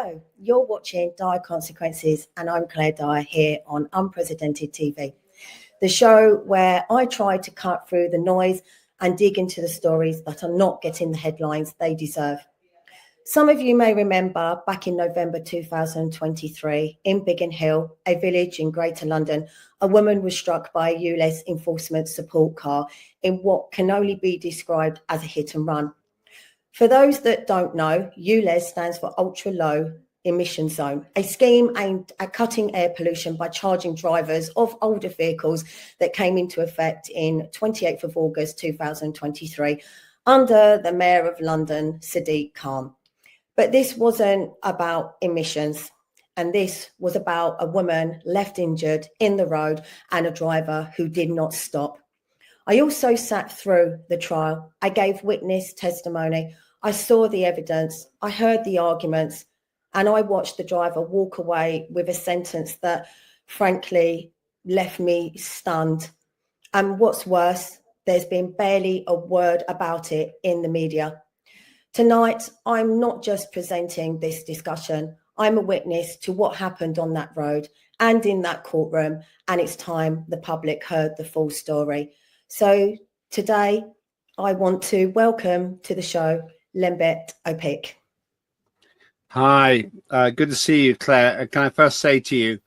Hello, you're watching Dyer Consequences, and I'm Claire Dyer here on Unprecedented TV, the show where I try to cut through the noise and dig into the stories that are not getting the headlines they deserve. Some of you may remember back in November 2023 in Biggin Hill, a village in Greater London, a woman was struck by a ULEZ enforcement support car in what can only be described as a hit and run. For those that don't know, ULEZ stands for Ultra Low Emission Zone, a scheme aimed at cutting air pollution by charging drivers of older vehicles that came into effect in 28th of August 2023 under the Mayor of London, Sadiq Khan. But this wasn't about emissions, and this was about a woman left injured in the road and a driver who did not stop. I also sat through the trial. I gave witness testimony. I saw the evidence. I heard the arguments, and I watched the driver walk away with a sentence that, frankly, left me stunned. And what's worse, there's been barely a word about it in the media. Tonight, I'm not just presenting this discussion. I'm a witness to what happened on that road and in that courtroom, and it's time the public heard the full story. So today, I want to welcome to the show Lembet Opik. Hi, good to see you, Claire. Can I first say to you,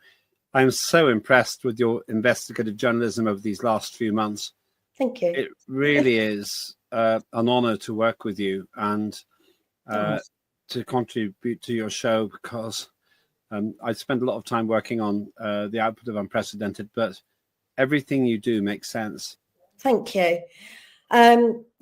I'm so impressed with your investigative journalism over these last few months. Thank you. It really is an honor to work with you and to contribute to your show, because I spent a lot of time working on the output of Unprecedented, but everything you do makes sense. Thank you.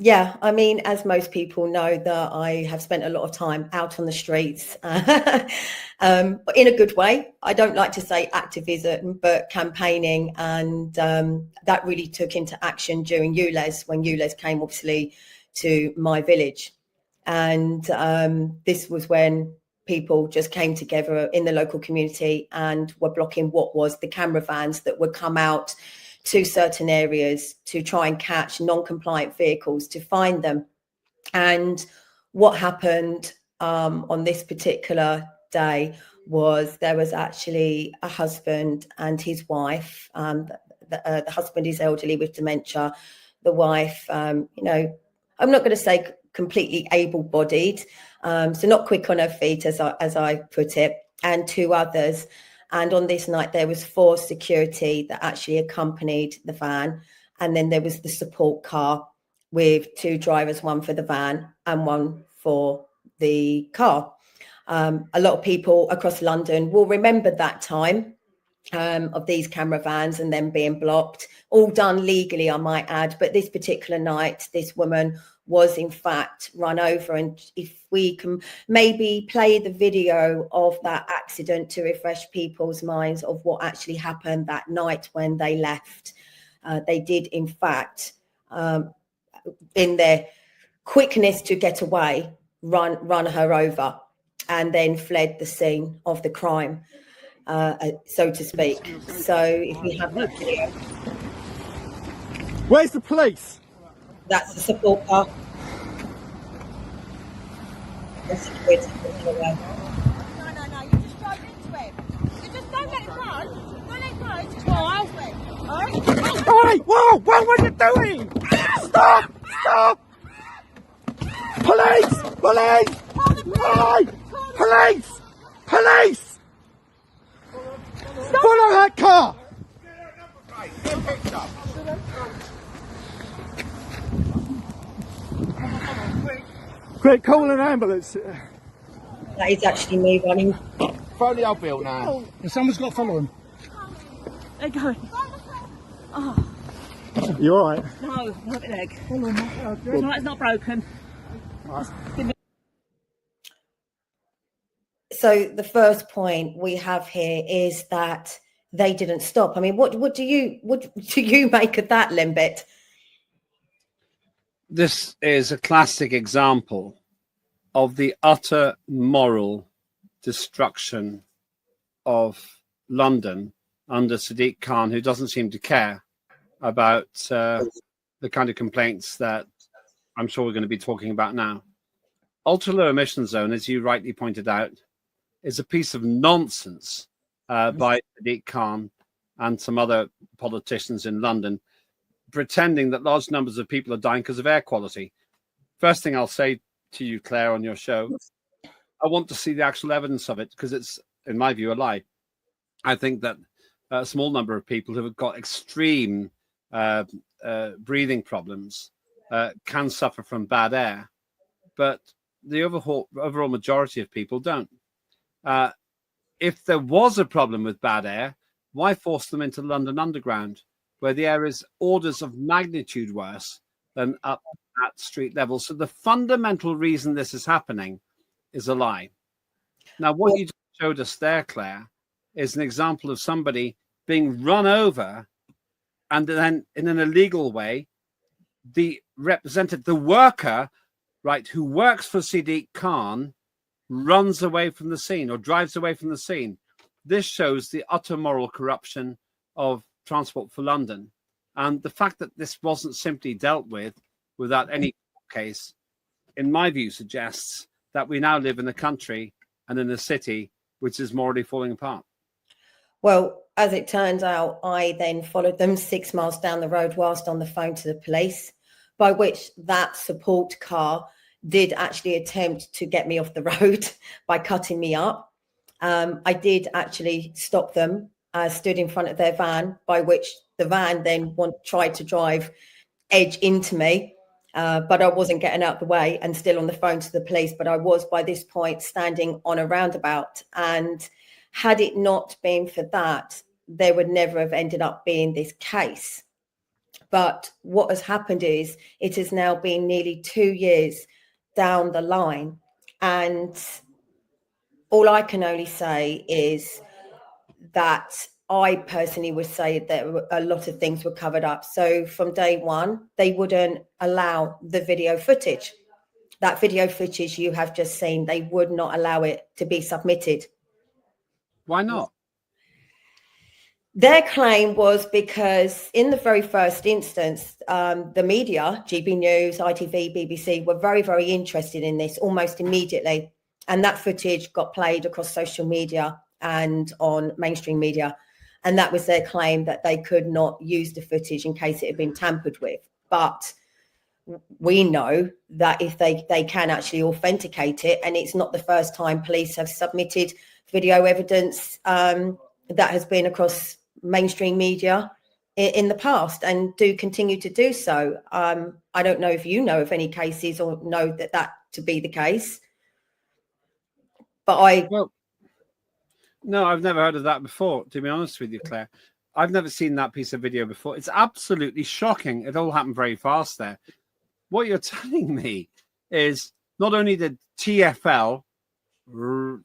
Yeah, I mean, as most people know, that I have spent a lot of time out on the streets, but in a good way. I don't like to say activism, but campaigning, and that really took into action during ULEZ, when ULEZ came obviously to my village. And this was when people just came together in the local community and were blocking what was the camera vans that would come out to certain areas to try and catch non-compliant vehicles, to find them. And what happened on this particular day was there was actually a husband and his wife. The husband is elderly with dementia. The wife, I'm not going to say completely able-bodied, so not quick on her feet, as I put it, and two others. And on this night, there was 4 security that actually accompanied the van. And then there was the support car with 2 drivers, one for the van and one for the car. A lot of people across London will remember that time of these camera vans and them being blocked, all done legally, I might add. But this particular night, this woman was in fact run over. And if we can maybe play the video of that accident to refresh people's minds of what actually happened that night when they left. They did in fact, in their quickness to get away, run her over and then fled the scene of the crime, so to speak. So if we have that video. Where's the police? That's the support car. The security away. No, you just drive into it. You just don't let it run. Don't let it run. Just drive into it. Alright? Alright, whoa, what are you doing? Stop! Police! Police! Follow that car! Quick, call an ambulance. That is actually me running. Phone the old bill now. Someone's got to follow him. They're going. Oh. You alright? No, not my leg. No, it's not broken. So the first point we have here is that they didn't stop. I mean, what do you make of that, Lembet? This is a classic example of the utter moral destruction of London under Sadiq Khan, who doesn't seem to care about the kind of complaints that I'm sure we're going to be talking about now. Ultra low emission zone, as you rightly pointed out, is a piece of nonsense by Sadiq Khan and some other politicians in London, pretending that large numbers of people are dying because of air quality. First thing I'll say to you, Claire, on your show, I want to see the actual evidence of it, because it's, in my view, a lie. I think that a small number of people who have got extreme breathing problems can suffer from bad air, but the overall majority of people don't. If there was a problem with bad air, why force them into London Underground, where the air is orders of magnitude worse than up at street level? So the fundamental reason this is happening is a lie. Now, what you just showed us there, Claire, is an example of somebody being run over, and then in an illegal way, the worker, right, who works for Sadiq Khan, runs away from the scene or drives away from the scene. This shows the utter moral corruption of Transport for London. And the fact that this wasn't simply dealt with without any case, in my view, suggests that we now live in a country and in a city which is morally falling apart. Well, as it turns out, I then followed them 6 miles down the road whilst on the phone to the police, by which that support car did actually attempt to get me off the road by cutting me up. I did actually stop them, stood in front of their van, by which the van then tried to drive edge into me, but I wasn't getting out the way and still on the phone to the police. But I was by this point standing on a roundabout, and had it not been for that, there would never have ended up being this case. But what has happened is it has now been nearly 2 years down the line, and all I can only say is that I personally would say that a lot of things were covered up. So from day one, they wouldn't allow the video footage. That video footage you have just seen, they would not allow it to be submitted. Why not? Their claim was because in the very first instance, the media, GB News, ITV, BBC, were very, very interested in this almost immediately. And that footage got played across social media and on mainstream media. And that was their claim, that they could not use the footage in case it had been tampered with. But we know that if they can actually authenticate it, and it's not the first time police have submitted video evidence that has been across mainstream media in the past, and do continue to do so. I don't know if you know of any cases or know that to be the case. But no, I've never heard of that before, to be honest with you, Claire. I've never seen that piece of video before. It's absolutely shocking. It all happened very fast there. What you're telling me is not only did TfL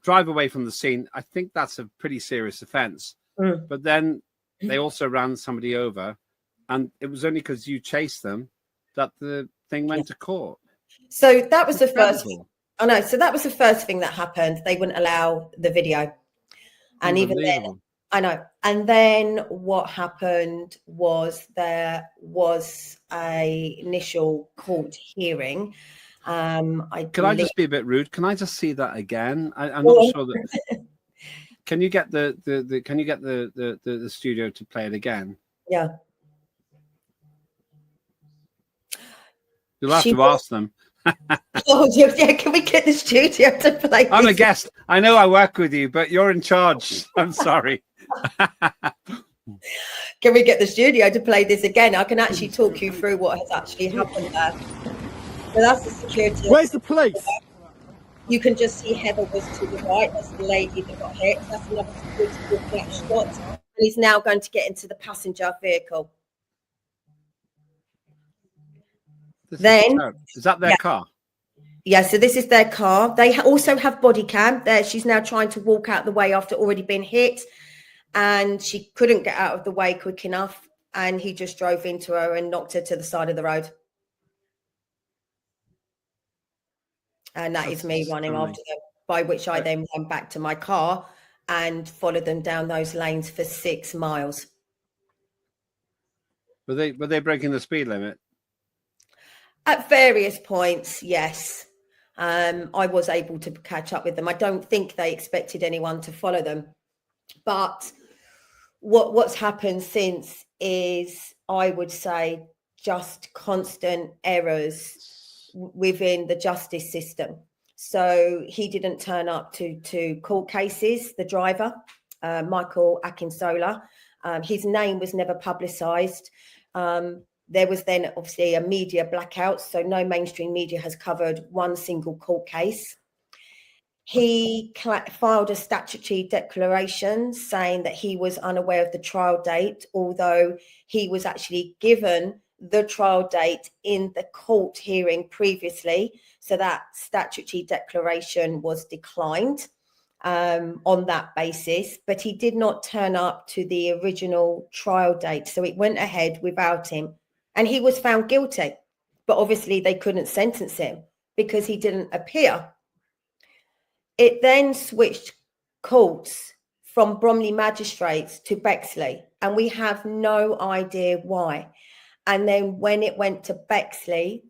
drive away from the scene, I think that's a pretty serious offence, but then they also ran somebody over, and it was only because you chased them that the thing went to court. So that was the first. I know. So that was the first thing that happened. They wouldn't allow the video. And even then, I know. And then what happened was there was a initial court hearing. I just be a bit rude? Can I just see that again? I'm not sure that. Can you get the studio to play it again? Yeah. You'll have to ask them. Oh, yeah, can we get the studio to play? I'm a guest. I know I work with you, but you're in charge. I'm sorry. Can we get the studio to play this again? I can actually talk you through what has actually happened there. So that's the security. Where's the police? You can just see Heather was to the right. That's the lady that got hit. That's another security flash shot. And he's now going to get into the passenger vehicle. Is that their car? Yeah, so this is their car. They also have body cam. There, she's now trying to walk out the way after already being hit, and she couldn't get out of the way quick enough, and he just drove into her and knocked her to the side of the road. And that is me running after them, by which I then went back to my car and followed them down those lanes for 6 miles. Were they breaking the speed limit? At various points, yes. I was able to catch up with them. I don't think they expected anyone to follow them. But what's happened since is, I would say, just constant errors within the justice system. So he didn't turn up to court cases, the driver, Michael Akinsola. His name was never publicised. There was then obviously a media blackout, so no mainstream media has covered one single court case. He filed a statutory declaration saying that he was unaware of the trial date, although he was actually given the trial date in the court hearing previously. So that statutory declaration was declined on that basis, but he did not turn up to the original trial date. So it went ahead without him, and he was found guilty. But obviously they couldn't sentence him because he didn't appear. It then switched courts from Bromley magistrates to Bexley, and we have no idea why. And then when it went to Bexley,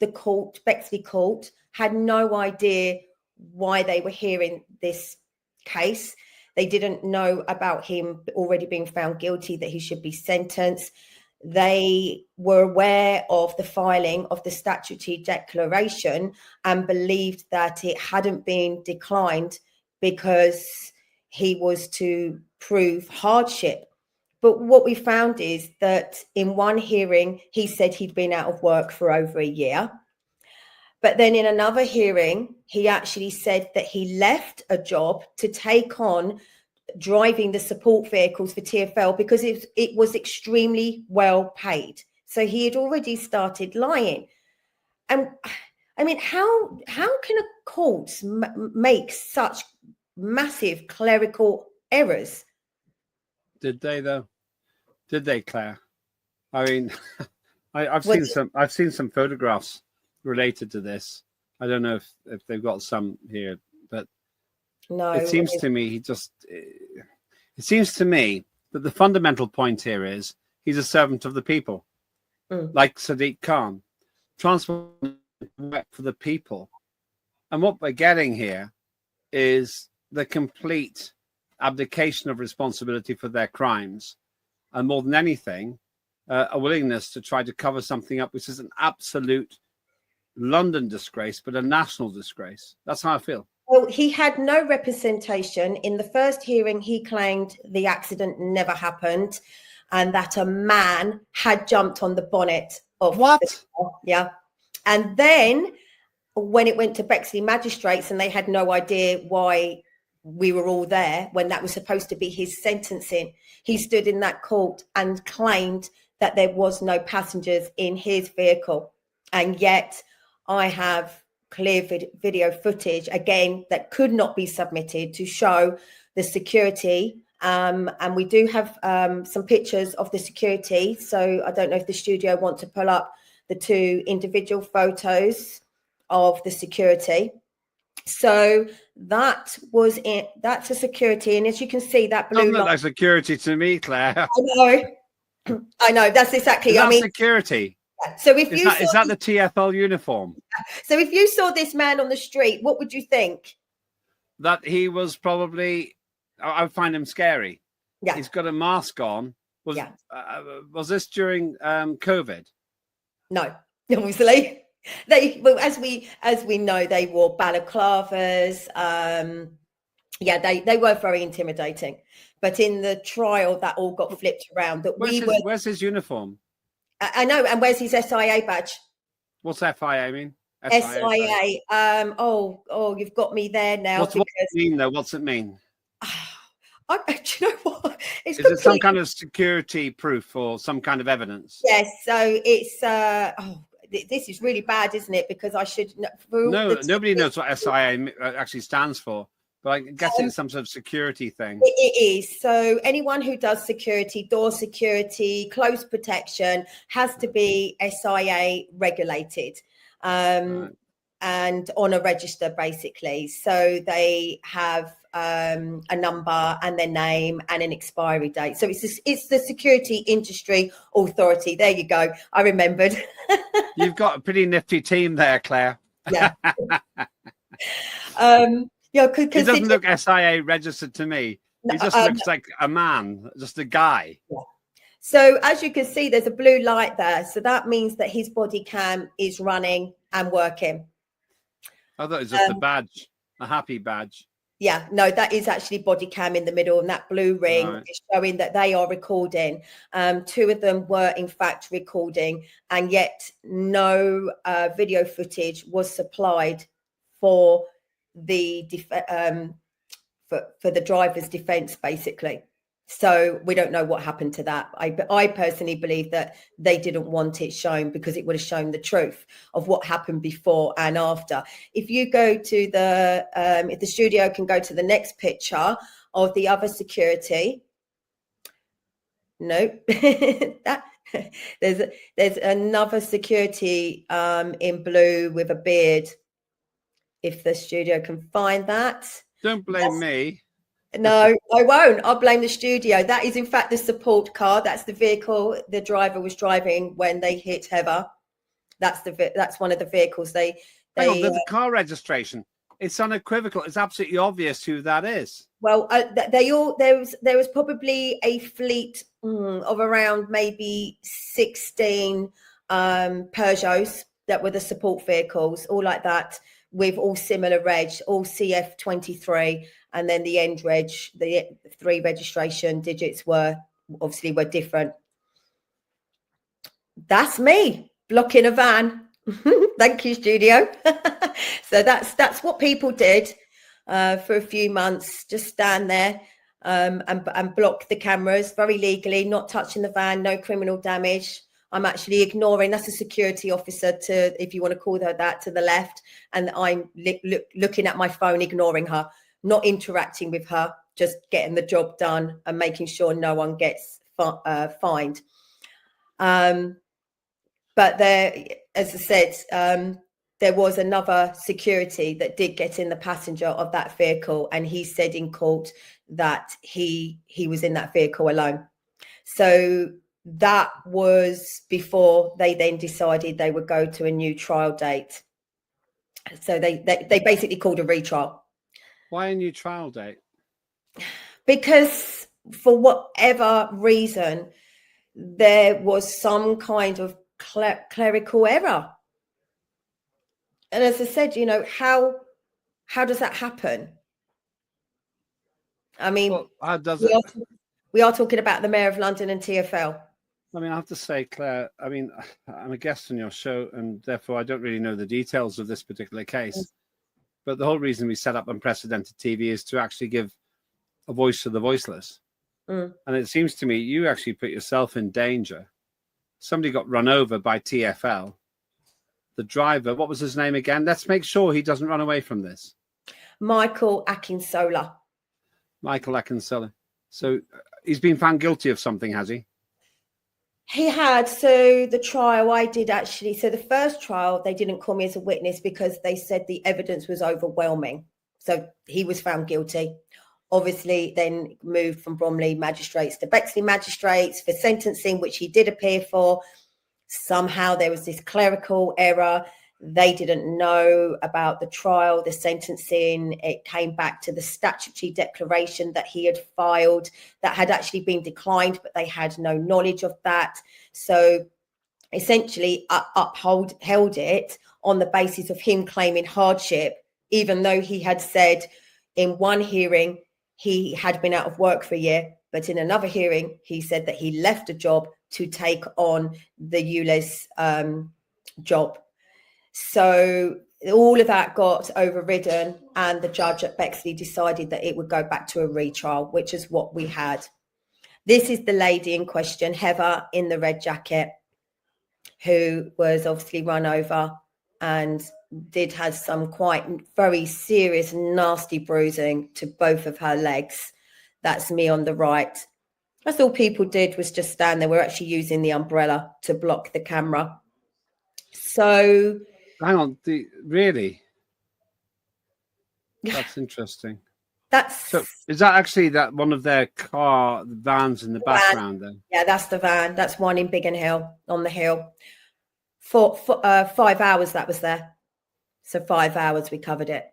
Bexley court had no idea why they were hearing this case. They didn't know about him already being found guilty, that he should be sentenced. They were aware of the filing of the statutory declaration and believed that it hadn't been declined because he was to prove hardship. But what we found is that in one hearing, he said he'd been out of work for over a year. But then in another hearing, he actually said that he left a job to take on driving the support vehicles for TfL because it was extremely well paid. So he had already started lying. And I mean, how can a court make such massive clerical errors? Did they though? Did they, Claire? I mean, I've seen some photographs related to this. I don't know if they've got some here, but no. It seems to me that the fundamental point here is he's a servant of the people, like Sadiq Khan, transforming work for the people. And what we're getting here is the complete abdication of responsibility for their crimes, and more than anything, a willingness to try to cover something up which is an absolute London disgrace, but a national disgrace. That's how I feel. Well, he had no representation. In the first hearing, he claimed the accident never happened and that a man had jumped on the bonnet of what? Yeah. And then when it went to Bexley magistrates and they had no idea why we were all there when that was supposed to be his sentencing, he stood in that court and claimed that there was no passengers in his vehicle. And yet I have clear video footage again that could not be submitted to show the security, and we do have some pictures of the security. So I don't know if the studio want to pull up the two individual photos of the security. So that was it. That's a security, and as you can see, that blue doesn't look like security to me, Claire. I know. That's exactly. Is that security. So if is that the TfL uniform? So if you saw this man on the street, what would you think? That he was probably, I would find him scary. Yeah. He's got a mask on. Was this during COVID? No, obviously. As we know, they wore balaclavas. They were very intimidating. But in the trial, that all got flipped around. Where's his uniform? I know, and where's his SIA badge? What's FIA mean? SIA. You've got me there now. What's it mean, though? What's it mean? Do you know what? Is it some kind of security proof or some kind of evidence? Yes. So it's. This is really bad, isn't it? Because I should. No, nobody knows what SIA actually stands for. But I guess it's some sort of security thing. It is. So anyone who does security, door security, close protection has to be SIA regulated and on a register, basically. So they have a number and their name and an expiry date. So it's the Security Industry Authority. There you go. I remembered. You've got a pretty nifty team there, Claire. Yeah. Yeah, He doesn't look SIA registered to me. He just looks like a man, just a guy. Yeah. So as you can see, there's a blue light there. So that means that his body cam is running and working. I thought it was just a badge, a happy badge. Yeah, no, that is actually body cam in the middle, and that blue ring is showing that they are recording. Two of them were in fact recording, and yet no video footage was supplied for the for the driver's defense, basically. So we don't know what happened to that. I personally believe that they didn't want it shown because it would have shown the truth of what happened before and after. If you go to the, if the studio can go to the next picture of the other security. No, that there's another security in blue with a beard. If the studio can find that. Don't blame me. No, I won't. I'll blame the studio. That is, in fact, the support car. That's the vehicle the driver was driving when they hit Heather. That's one of the vehicles they Hang on, the car registration. It's unequivocal. It's absolutely obvious who that is. Well, there was probably a fleet of around maybe 16 Peugeots that were the support vehicles, all like that, with all similar reg, all CF23. And then the end reg, the 3 registration digits were different. That's me blocking a van. Thank you, studio. So that's what people did for a few months. Just stand there and block the cameras very legally, not touching the van, no criminal damage. I'm actually ignoring. That's a security officer, to, if you want to call her that, to the left, and I'm looking at my phone, ignoring her. Not interacting with her, just getting the job done and making sure no one gets fined. But there, as I said, there was another security that did get in the passenger of that vehicle, and he said in court that he was in that vehicle alone. So that was before they then decided they would go to a new trial date. So they basically called a retrial. Why a new trial date? Because for whatever reason, there was some kind of clerical error. And as I said, how does that happen? I mean, well, how does we are talking about the Mayor of London and TfL. I mean, I have to say, Claire, I mean, I'm a guest on your show, and therefore I don't really know the details of this particular case. But the whole reason we set up Unprecedented TV is to actually give a voice to the voiceless. And it seems to me you actually put yourself in danger. Somebody got run over by TfL. The driver, what was his name again? Let's make sure he doesn't run away from this. Michael Akinsola. Michael Akinsola. So he's been found guilty of something, has he? He had. So the trial I did actually, so the first trial, they didn't call me as a witness because they said the evidence was overwhelming. So he was found guilty. Obviously then moved from Bromley magistrates to Bexley magistrates for sentencing, which he did appear for. Somehow there was this clerical error. They didn't know about the trial, the sentencing. It came back to the statutory declaration that he had filed that had actually been declined, but they had no knowledge of that. So essentially held it on the basis of him claiming hardship, even though he had said in one hearing he had been out of work for a year, but in another hearing he said that he left a job to take on the ULEZ job. So all of that got overridden, and the judge at Bexley decided that it would go back to a retrial, which is what we had. This is the lady in question, Heather, in the red jacket, who was obviously run over and did have some quite very serious, nasty bruising to both of her legs. That's me on the right. That's all people did was just stand there. We're actually using the umbrella to block the camera. So... Hang on, really? That's interesting. So is that actually that one of their vans in the background then? Yeah, that's the van. That's one in Biggin Hill, on the hill. For 5 hours that was there. So 5 hours we covered it.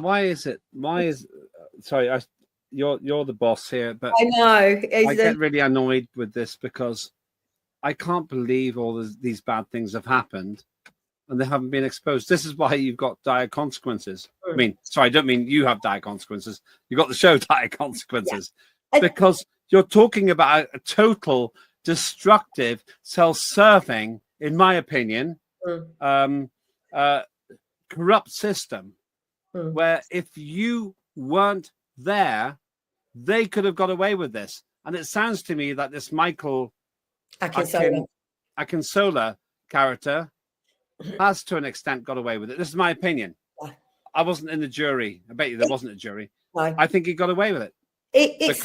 why is it? Why is? Sorry, you're the boss here, but I know. I get really annoyed with this because I can't believe all these bad things have happened and they haven't been exposed. This is why you've got Dire Consequences. I mean, sorry, I don't mean you have Dire Consequences. You've got the show Dire Consequences, because you're talking about a total destructive, self-serving, in my opinion, corrupt system where if you weren't there, they could have got away with this. And it sounds to me that this Michael Akinsola character has, to an extent, got away with it. This is my opinion. I wasn't in the jury. I bet you there wasn't a jury. No. I think he got away with it. It's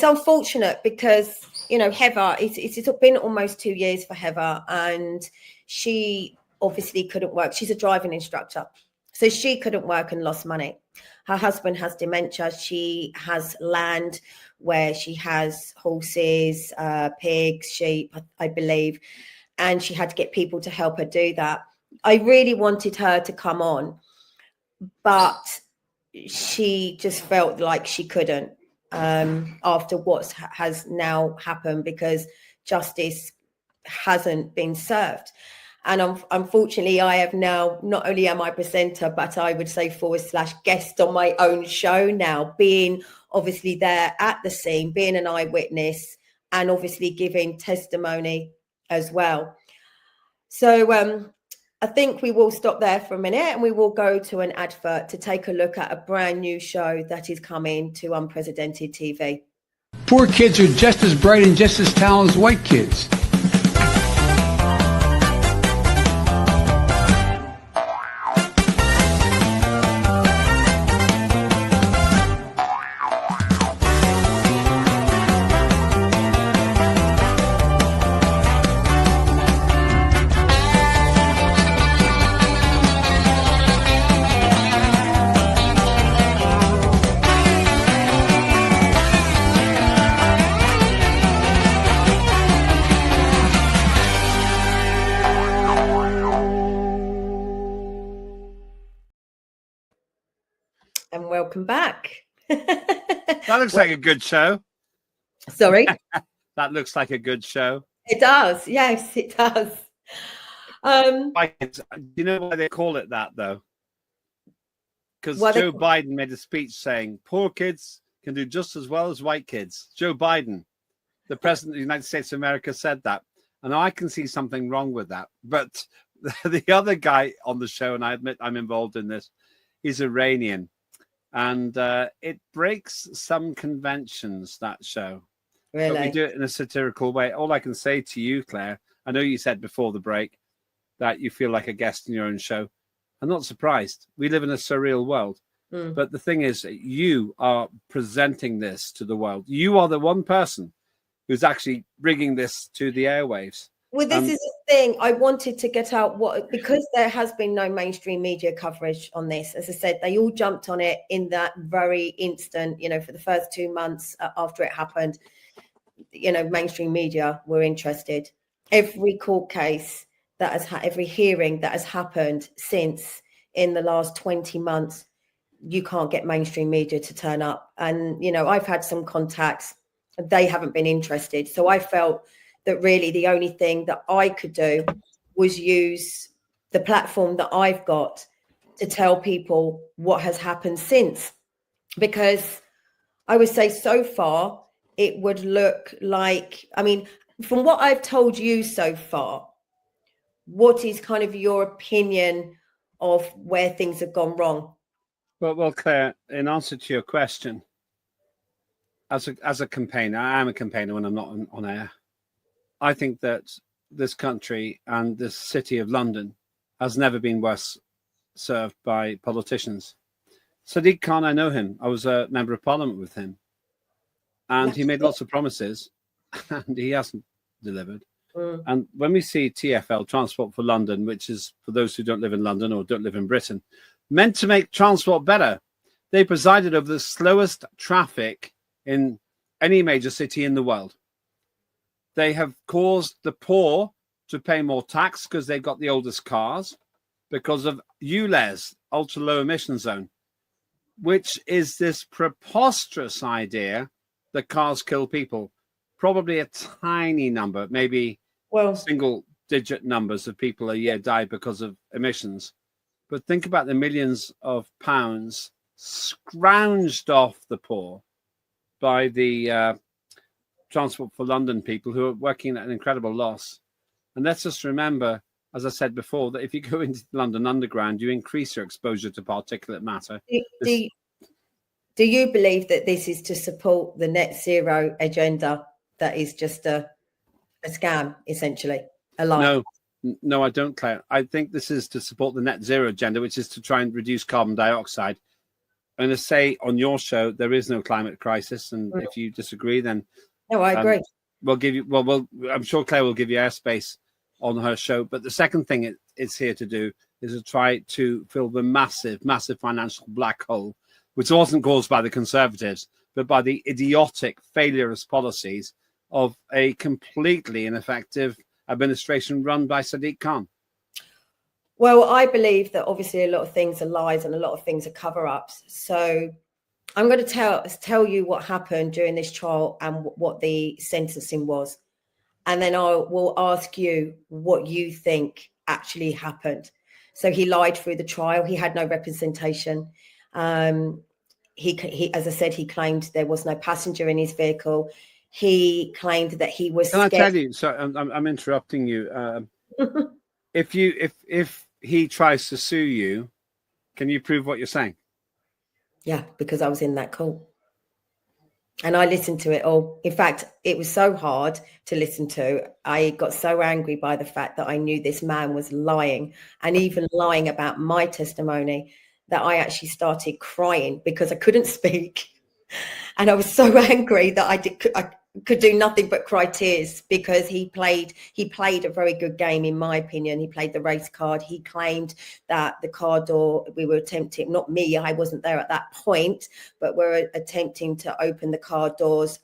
unfortunate because, you know, Heather, it's been almost 2 years for Heather, and she obviously couldn't work. She's a driving instructor, so she couldn't work and lost money. Her husband has dementia. She has land where she has horses, pigs, sheep, I believe, and she had to get people to help her do that. I really wanted her to come on, but she just felt like she couldn't after what has now happened, because justice hasn't been served. And unfortunately, I have now, not only am I presenter, but I would say / guest on my own show now, being obviously there at the scene, being an eyewitness, and obviously giving testimony as well. So I think we will stop there for a minute and we will go to an advert to take a look at a brand new show that is coming to Unprecedented TV. Poor kids are just as bright and just as talented as white kids. And welcome back. That looks like a good show. Sorry? That looks like a good show. It does. Yes, it does. Do you know why they call it that, though? Because Joe Biden made a speech saying poor kids can do just as well as white kids. Joe Biden, the president of the United States of America, said that. And I can see something wrong with that. But the other guy on the show, and I admit I'm involved in this, he's Iranian. And it breaks some conventions, that show. Really? But we do it in a satirical way. All I can say to you, Claire, I know you said before the break that you feel like a guest in your own show. I'm not surprised. We live in a surreal world. But the thing is, you are presenting this to the world. You are the one person who's actually bringing this to the airwaves. Well, this is the thing. I wanted to get out because there has been no mainstream media coverage on this. As I said, they all jumped on it in that very instant, you know, for the first 2 months after it happened. You know, mainstream media were interested. Every court case that has every hearing that has happened since in the last 20 months, you can't get mainstream media to turn up. And, you know, I've had some contacts. They haven't been interested. So I felt that really the only thing that I could do was use the platform that I've got to tell people what has happened since. Because I would say so far, it would look like, I mean, from what I've told you so far, what is kind of your opinion of where things have gone wrong? Well, Claire, in answer to your question, as a campaigner, I am a campaigner when I'm not on air. I think that this country and this city of London has never been worse served by politicians. Sadiq Khan, I know him. I was a member of parliament with him. And he made lots of promises and he hasn't delivered. And when we see TfL, Transport for London, which is for those who don't live in London or don't live in Britain, meant to make transport better. They presided over the slowest traffic in any major city in the world. They have caused the poor to pay more tax because they've got the oldest cars. because of ULEZ, ultra low emission zone, which is this preposterous idea that cars kill people. Probably a tiny number, maybe single digit numbers of people a year die because of emissions. But think about the millions of pounds scrounged off the poor by the Transport for London people who are working at an incredible loss. And let's just remember, as I said before, that if you go into London Underground, you increase your exposure to particulate matter. Do you believe that this is to support the net zero agenda that is just a scam, essentially, a lie? No, I don't, Claire. I think this is to support the net zero agenda, which is to try and reduce carbon dioxide. I'm going to say on your show, there is no climate crisis. And if you disagree, then... No, I agree. We'll give you, I'm sure Claire will give you airspace on her show. But the second thing it's here to do is to try to fill the massive, massive financial black hole, which wasn't caused by the Conservatives, but by the idiotic failures policies of a completely ineffective administration run by Sadiq Khan. Well, I believe that obviously a lot of things are lies and a lot of things are cover-ups. So I'm going to tell you what happened during this trial and what the sentencing was. And then I will ask you what you think actually happened. So he lied through the trial. He had no representation. He, as I said, he claimed there was no passenger in his vehicle. He claimed that he was scared. Can I tell you? So I'm interrupting you. If he tries to sue you, can you prove what you're saying? Yeah, because I was in that call. And I listened to it all. In fact, it was so hard to listen to. I got so angry by the fact that I knew this man was lying, and even lying about my testimony, that I actually started crying because I couldn't speak. And I was so angry that I could do nothing but cry tears, because he played a very good game, in my opinion. He played the race card. He claimed that the car door, we were attempting, not me, I wasn't there at that point, but we're attempting to open the car doors.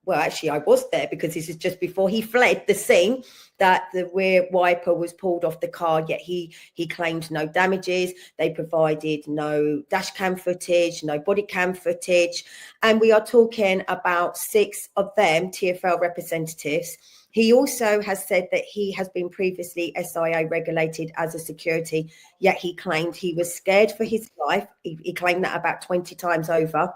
Well, actually, I was there, because this is just before he fled the scene, that the rear wiper was pulled off the car, yet he claimed no damages. They provided no dash cam footage, no body cam footage. And we are talking about 6 of them, TfL representatives. He also has said that he has been previously SIA regulated as a security, yet he claimed he was scared for his life. He claimed that about 20 times over.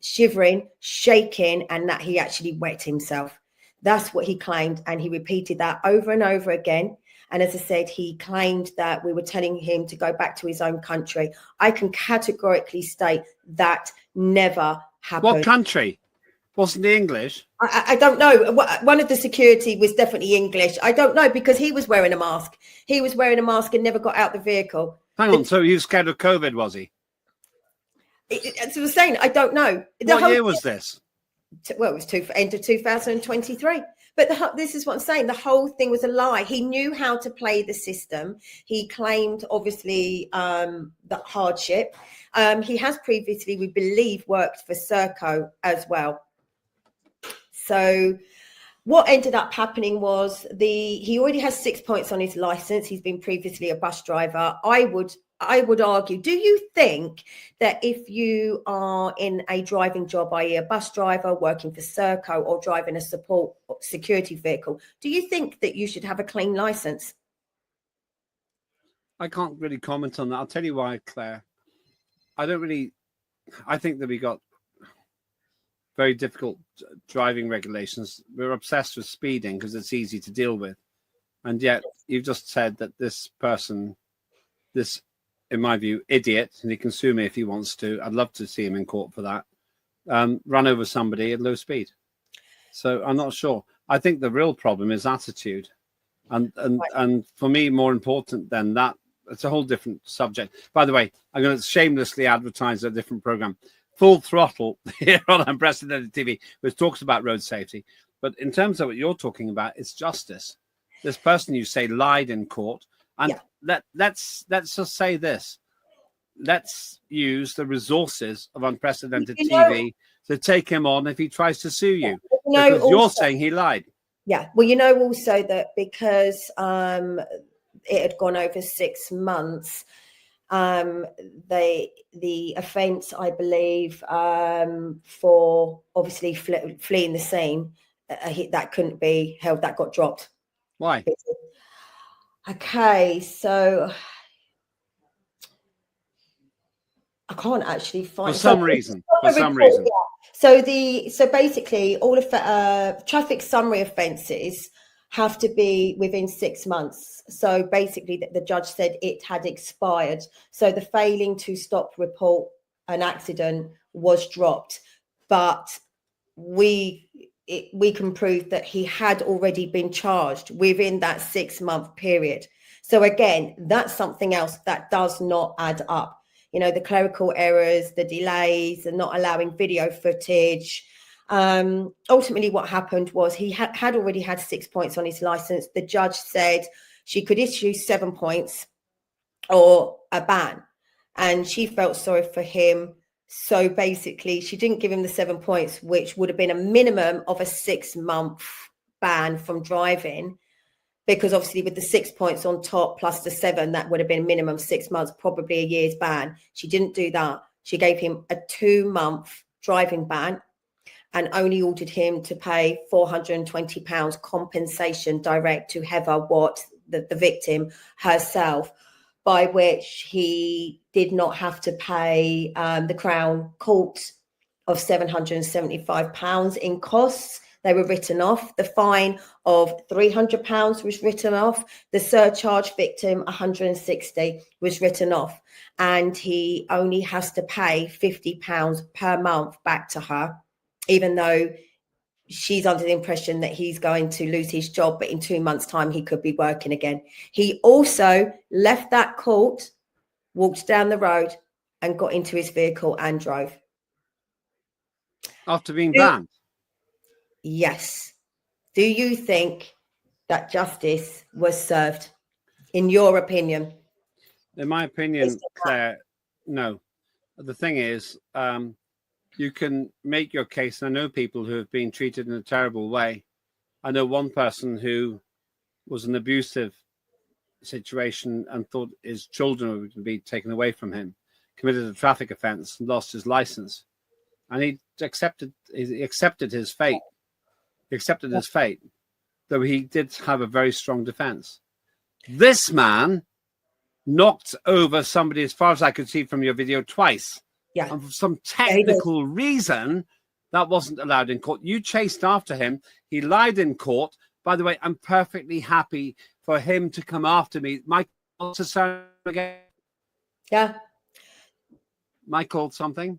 Shivering, shaking, and that he actually wet himself. That's what he claimed, and he repeated that over and over again. And as I said, he claimed that we were telling him to go back to his own country. I can categorically state that never happened. What country? Wasn't he English? I don't know. One of the security was definitely English. I don't know, because he was wearing a mask. He was wearing a mask and never got out the vehicle. Hang on, so he was scared of COVID, was he? As I was saying, I don't know. What year was this? Well, it was end of 2023. But this is what I'm saying. The whole thing was a lie. He knew how to play the system. He claimed, obviously, the hardship. He has previously, we believe, worked for Serco as well. So what ended up happening was he already has 6 points on his license. He's been previously a bus driver. I would argue, do you think that if you are in a driving job, i.e. a bus driver, working for Serco, or driving a support security vehicle, do you think that you should have a clean license? I can't really comment on that. I'll tell you why, Claire. I think that we got very difficult driving regulations. We're obsessed with speeding because it's easy to deal with. And yet you've just said that this person, this, in my view, idiot, and he can sue me if he wants to. I'd love to see him in court for that. Run over somebody at low speed. So I'm not sure. I think the real problem is attitude. And for me, more important than that, it's a whole different subject. By the way, I'm going to shamelessly advertise a different program, Full Throttle, here on Unprecedented TV, which talks about road safety. But in terms of what you're talking about, it's justice. This person, you say, lied in court. And let's just say this. Let's use the resources of Unprecedented TV to take him on if he tries to sue you. Because you're saying he lied. Yeah. Well, also that because it had gone over 6 months. The offence, I believe, for obviously fleeing the scene, that couldn't be held. That got dropped. Why? Okay, so I can't actually find For some reason. For some report, reason. yeah. So basically, all of traffic summary offences have to be within 6 months. So basically, the judge said it had expired. So the failing to stop report an accident was dropped, but we can prove that he had already been charged within that 6 month period. So again, that's something else that does not add up. You know, the clerical errors, the delays, and not allowing video footage. Ultimately, what happened was he had already had 6 points on his license. The judge said she could issue 7 points or a ban, and she felt sorry for him. So basically, she didn't give him the 7 points, which would have been a minimum of a 6 month ban from driving, because obviously with the 6 points on top plus the 7, that would have been minimum 6 months, probably a year's ban. She didn't do that. She gave him a 2 month driving ban and only ordered him to pay £420 compensation direct to Heather Watt, the victim herself, by which he did not have to pay the Crown Court of £775 in costs. They were written off. The fine of £300 was written off. The surcharge victim, £160, was written off. And he only has to pay £50 per month back to her, even though she's under the impression that he's going to lose his job, but in 2 months' time, he could be working again. He also left that court, walked down the road and got into his vehicle and drove. After being banned? Yes. Do you think that justice was served, in your opinion? In my opinion, Claire, no. The thing is, you can make your case. I know people who have been treated in a terrible way. I know one person who was in an abusive situation and thought his children were going to be taken away from him, committed a traffic offence and lost his license. And he accepted his fate. He accepted his fate, though he did have a very strong defence. This man knocked over somebody, as far as I could see from your video, twice. Yeah. And for some technical reason, that wasn't allowed in court. You chased after him. He lied in court. By the way, I'm perfectly happy for him to come after me. Michael, again? Yeah. Michael something?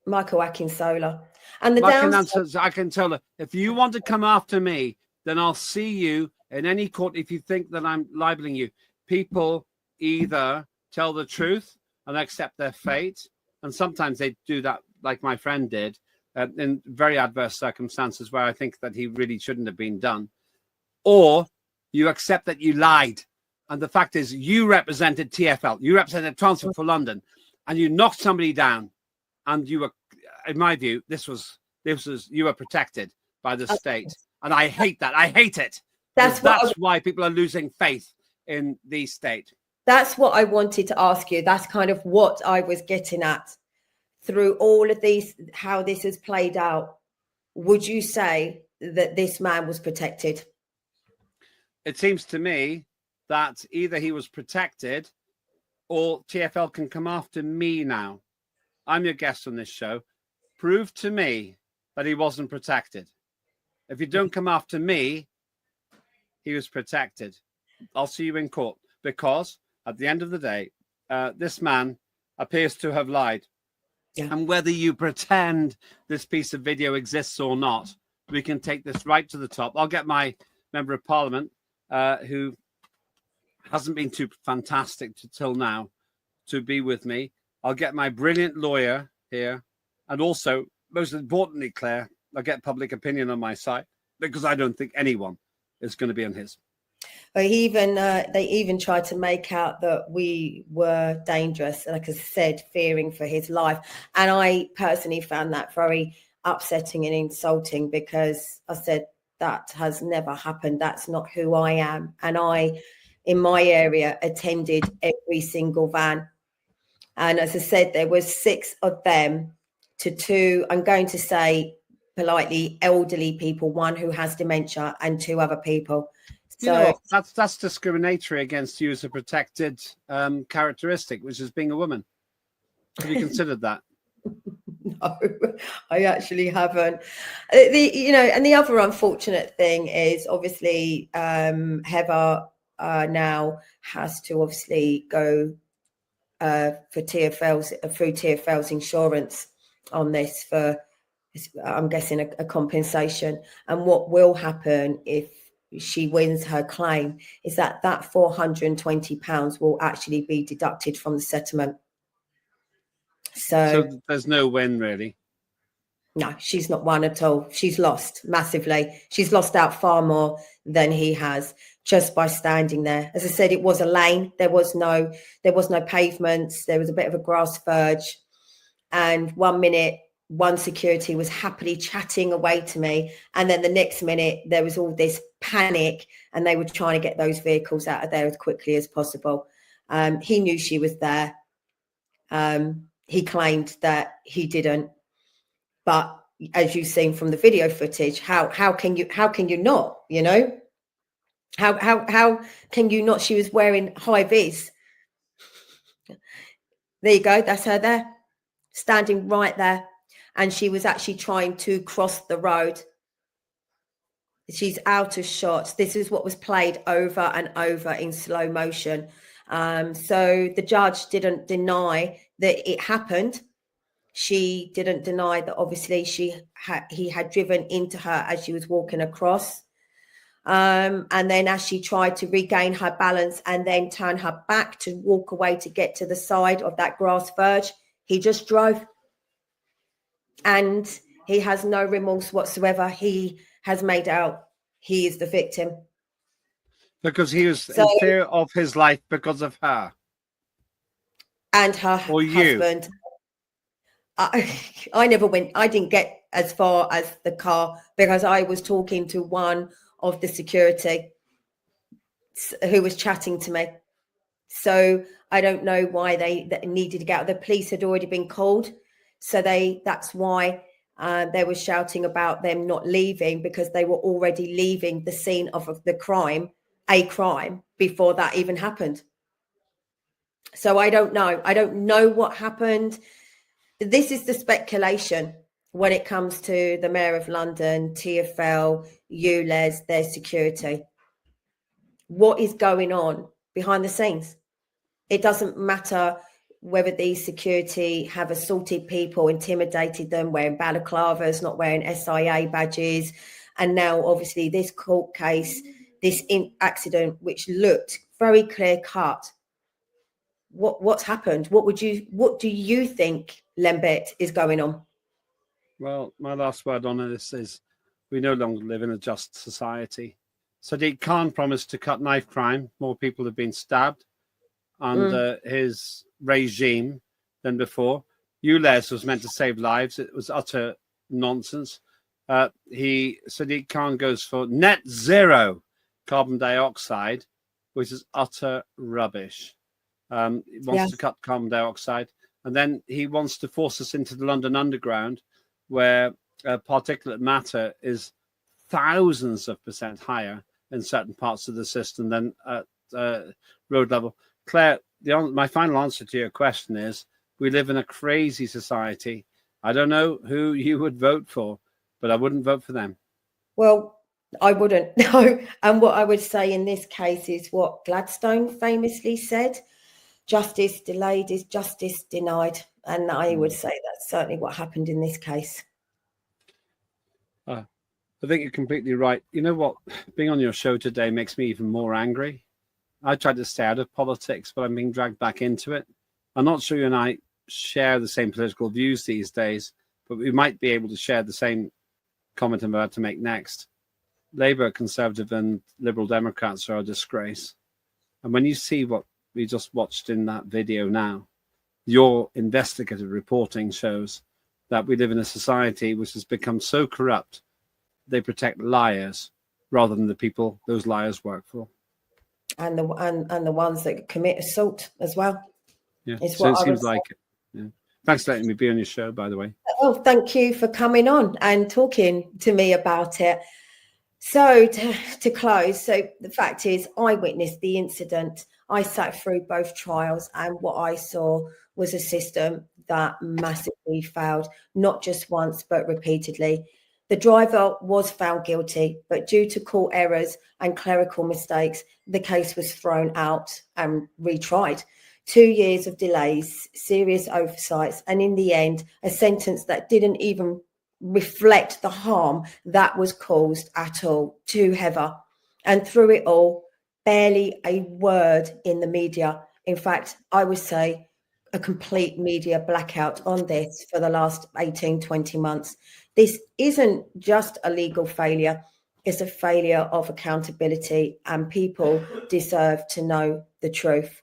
Michael Akinsola. And the I can tell her, if you want to come after me, then I'll see you in any court if you think that I'm libeling you. People either tell the truth and accept their fate, and sometimes they do that, like my friend did, in very adverse circumstances where I think that he really shouldn't have been done. Or you accept that you lied. And the fact is, you represented TfL, you represented Transport for London, and you knocked somebody down. And you were, in my view, you were protected by the state. And I hate that. I hate it. That's why people are losing faith in the state. That's what I wanted to ask you. That's kind of what I was getting at through all of these, how this has played out. Would you say that this man was protected? It seems to me that either he was protected or TfL can come after me now. I'm your guest on this show. Prove to me that he wasn't protected. If you don't come after me, he was protected. I'll see you in court, because at the end of the day, this man appears to have lied. Yeah. And whether you pretend this piece of video exists or not, we can take this right to the top. I'll get my member of parliament, who hasn't been too fantastic till now, to be with me. I'll get my brilliant lawyer here. And also, most importantly, Claire, I'll get public opinion on my side, because I don't think anyone is going to be on his. They even tried to make out that we were dangerous, like I said, fearing for his life. And I personally found that very upsetting and insulting, because I said, that has never happened. That's not who I am. And I in my area attended every single van. And as I said, there was 6 of them to 2, I'm going to say politely, elderly people, 1 who has dementia and 2 other people. So, you know what? That's discriminatory against you as a protected characteristic, which is being a woman. Have you considered that? No, I actually haven't. And the other unfortunate thing is obviously Heather now has to obviously go for through TfL's insurance on this for, I'm guessing, a compensation. And what will happen if she wins her claim is that £420 will actually be deducted from the settlement. So there's no win, really. No, she's not won at all. She's lost massively. She's lost out far more than he has just by standing there. As I said, it was a lane. There was no pavements. There was a bit of a grass verge. And 1 minute, one security was happily chatting away to me. And then the next minute, there was all this panic and they were trying to get those vehicles out of there as quickly as possible. He knew she was there. He claimed that he didn't. But as you've seen from the video footage, how can you not, you know? How can you not? She was wearing high vis. There you go. That's her there, standing right there. And she was actually trying to cross the road. She's out of shot. This is what was played over and over in slow motion. So the judge didn't deny that it happened. She didn't deny that obviously he had driven into her as she was walking across. And then as she tried to regain her balance and then turn her back to walk away to get to the side of that grass verge, he just drove. And he has no remorse whatsoever. He has made out he is the victim. Because he was in fear of his life because of her. And her or husband. You. I never went. I didn't get as far as the car because I was talking to one of the security who was chatting to me. So I don't know why they needed to get out. The police had already been called. So that's why they were shouting about them not leaving, because they were already leaving the scene of a crime before that even happened. So I don't know. I don't know what happened. This is the speculation when it comes to the Mayor of London, TfL, ULEZ, their security. What is going on behind the scenes? It doesn't matter whether these security have assaulted people, intimidated them, wearing balaclavas, not wearing SIA badges. And now, obviously, this court case, this accident, which looked very clear cut. What's happened? What do you think, Lembet, is going on? Well, my last word on this is we no longer live in a just society. Sadiq Khan promised to cut knife crime. More people have been stabbed under his regime than before. ULEZ was meant to save lives. It was utter nonsense. Sadiq Khan goes for net zero carbon dioxide, which is utter rubbish. He wants to cut carbon dioxide, and then he wants to force us into the London Underground, where particulate matter is thousands of percent higher in certain parts of the system than at road level. Claire, my final answer to your question is we live in a crazy society. I don't know who you would vote for, but I wouldn't vote for them. Well, I wouldn't, no. And what I would say in this case is what Gladstone famously said: justice delayed is justice denied. And I would say that's certainly what happened in this case. I think you're completely right. You know what? Being on your show today makes me even more angry. I tried to stay out of politics, but I'm being dragged back into it. I'm not sure you and I share the same political views these days, but we might be able to share the same comment I'm about to make next. Labour, Conservative and Liberal Democrats are a disgrace. And when you see what we just watched in that video now, your investigative reporting shows that we live in a society which has become so corrupt, they protect liars rather than the people those liars work for. and the ones that commit assault as well. Yeah. It's So it what I seems would like it. Yeah. Thanks for letting me be on your show, by the way. Oh, thank you for coming on and talking to me about it. So to close, so the fact is I witnessed the incident. I sat through both trials, and what I saw was a system that massively failed, not just once, but repeatedly. The driver was found guilty, but due to court errors and clerical mistakes, the case was thrown out and retried. 2 years of delays, serious oversights, and in the end, a sentence that didn't even reflect the harm that was caused at all to Heather. And through it all, barely a word in the media. In fact, I would say a complete media blackout on this for the last 18, 20 months. This isn't just a legal failure. It's a failure of accountability, and people deserve to know the truth.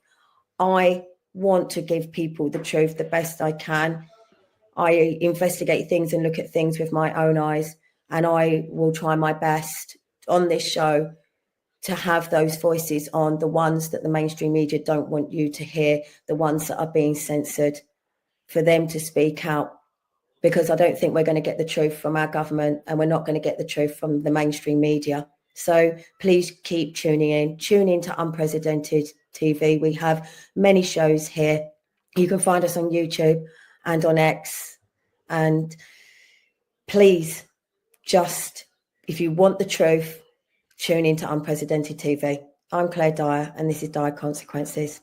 I want to give people the truth the best I can. I investigate things and look at things with my own eyes, and I will try my best on this show to have those voices on, the ones that the mainstream media don't want you to hear, the ones that are being censored, for them to speak out, because I don't think we're going to get the truth from our government, and we're not going to get the truth from the mainstream media. So please keep tuning in. Tune in to Unprecedented TV. We have many shows here. You can find us on YouTube and on X. And please, just, if you want the truth, tune into Unprecedented TV. I'm Claire Dyer, and this is Dyer Consequences.